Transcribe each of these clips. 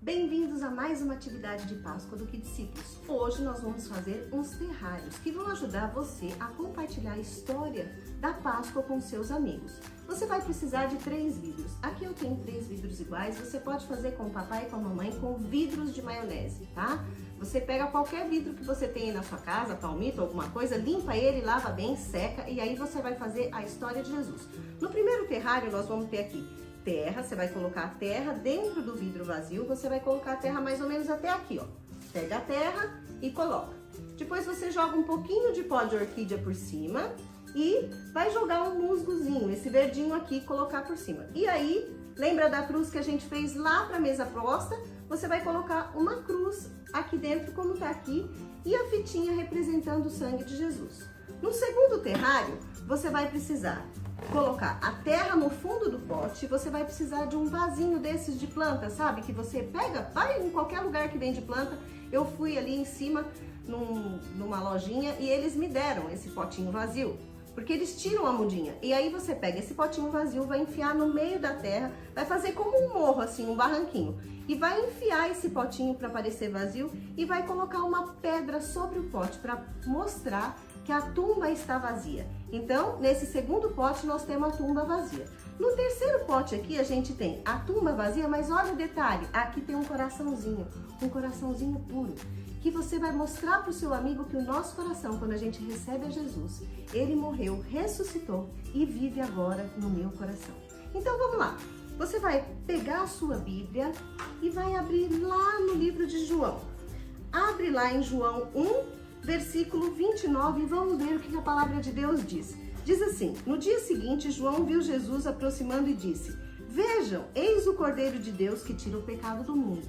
Bem-vindos a mais uma atividade de Páscoa do Kidciclos. Hoje nós vamos fazer uns terrários que vão ajudar você a compartilhar a história da Páscoa com seus amigos. Você vai precisar de 3 vidros. Aqui eu tenho 3 vidros iguais, você pode fazer com o papai e com a mamãe com vidros de maionese, tá? Você pega qualquer vidro que você tenha na sua casa, palmito, alguma coisa, limpa ele, lava bem, seca e aí você vai fazer a história de Jesus. No primeiro terrário nós vamos ter aqui terra, você vai colocar a terra dentro do vidro vazio, você vai colocar a terra mais ou menos até aqui, ó. Pega a terra e coloca. Depois você joga um pouquinho de pó de orquídea por cima e vai jogar um musgozinho, esse verdinho aqui, colocar por cima. E aí, lembra da cruz que a gente fez lá para a mesa posta? Você vai colocar uma cruz aqui dentro, como tá aqui, e a fitinha representando o sangue de Jesus. No segundo terrário, você vai precisar colocar a terra no fundo do pote, você vai precisar de um vasinho desses de planta, sabe? Que você pega, vai em qualquer lugar que vende planta. Eu fui ali em cima, numa lojinha, e eles me deram esse potinho vazio, porque eles tiram a mudinha. E aí você pega esse potinho vazio, vai enfiar no meio da terra, vai fazer como um morro, assim, um barranquinho. E vai enfiar esse potinho para parecer vazio e vai colocar uma pedra sobre o pote para mostrar que a tumba está vazia. Então, nesse segundo pote, nós temos a tumba vazia. No terceiro pote aqui, a gente tem a tumba vazia, mas olha o detalhe, aqui tem um coraçãozinho puro, que você vai mostrar para o seu amigo que o nosso coração, quando a gente recebe a Jesus, ele morreu, ressuscitou e vive agora no meu coração. Então, vamos lá. Você vai pegar a sua Bíblia e vai abrir lá no livro de João. Abre lá em João 1, versículo 29, e vamos ver o que a palavra de Deus diz. Diz assim: no dia seguinte, João viu Jesus aproximando e disse: vejam, eis o Cordeiro de Deus que tira o pecado do mundo.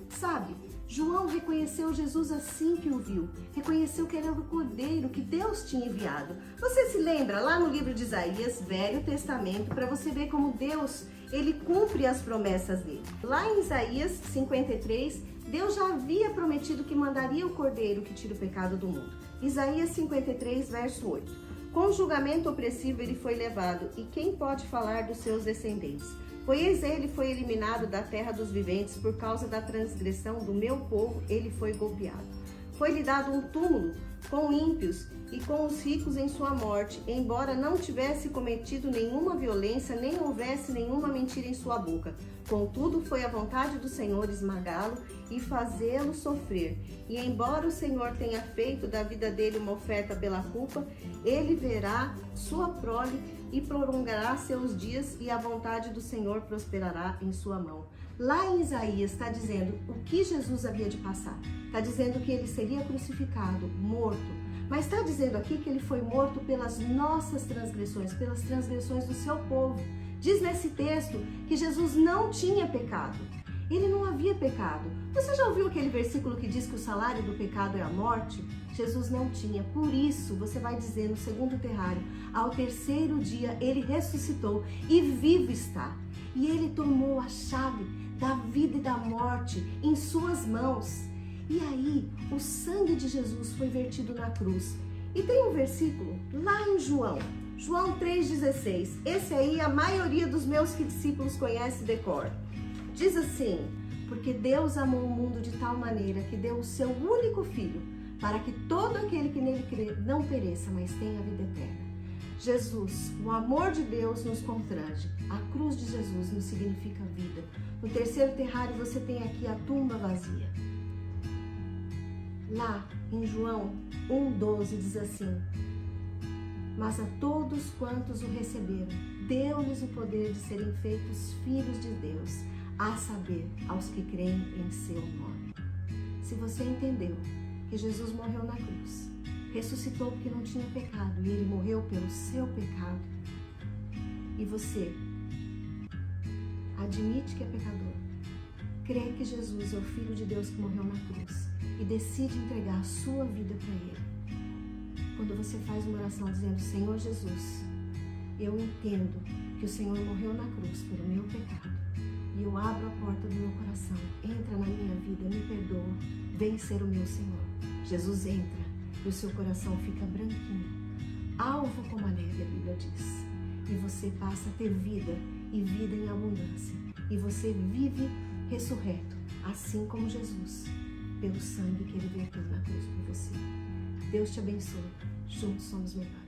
Sabe, João reconheceu Jesus assim que o viu, reconheceu que ele era o Cordeiro que Deus tinha enviado. Você se lembra lá no livro de Isaías, Velho Testamento, para você ver como Deus, ele cumpre as promessas dele. Lá em Isaías 53, Deus já havia prometido que mandaria o Cordeiro que tira o pecado do mundo. Isaías 53, verso 8. Com julgamento opressivo ele foi levado, e quem pode falar dos seus descendentes? Pois ele foi eliminado da terra dos viventes, por causa da transgressão do meu povo, ele foi golpeado. Foi-lhe dado um túmulo com ímpios e com os ricos em sua morte, embora não tivesse cometido nenhuma violência, nem houvesse nenhuma mentira em sua boca. Contudo, foi a vontade do Senhor esmagá-lo e fazê-lo sofrer. E embora o Senhor tenha feito da vida dele uma oferta pela culpa, ele verá sua prole e prolongará seus dias, e a vontade do Senhor prosperará em sua mão. Lá em Isaías está dizendo o que Jesus havia de passar. Está dizendo que ele seria crucificado, morto. Mas está dizendo aqui que ele foi morto pelas nossas transgressões, pelas transgressões do seu povo. Diz nesse texto que Jesus não tinha pecado. Ele não havia pecado. Você já ouviu aquele versículo que diz que o salário do pecado é a morte? Jesus não tinha. Por isso, você vai dizer no segundo terrário, ao terceiro dia ele ressuscitou e vivo está. E ele tomou a chave da vida e da morte em suas mãos. E aí, o sangue de Jesus foi vertido na cruz. E tem um versículo lá em João 3,16. Esse aí a maioria dos meus discípulos conhece de cor. Diz assim: porque Deus amou o mundo de tal maneira que deu o seu único filho, para que todo aquele que nele crê não pereça, mas tenha a vida eterna. Jesus, o amor de Deus nos constrange. A cruz de Jesus nos significa vida. No terceiro terrário você tem aqui a tumba vazia. Lá em João 1,12 diz assim: mas a todos quantos o receberam, deu-lhes o poder de serem feitos filhos de Deus, a saber, aos que creem em seu nome. Se você entendeu que Jesus morreu na cruz, ressuscitou porque não tinha pecado, e ele morreu pelo seu pecado, e você admite que é pecador, crê que Jesus é o Filho de Deus que morreu na cruz, e decide entregar a sua vida para ele. Quando você faz uma oração dizendo: Senhor Jesus, eu entendo que o Senhor morreu na cruz pelo meu pecado, e eu abro a porta do meu coração, entra na minha vida, me perdoa, vem ser o meu Senhor. Jesus entra e o seu coração fica branquinho, alvo como a neve, a Bíblia diz. E você passa a ter vida, e vida em abundância. E você vive ressurreto, assim como Jesus, pelo sangue que ele verteu na cruz por você. Deus te abençoe. Juntos somos melhores.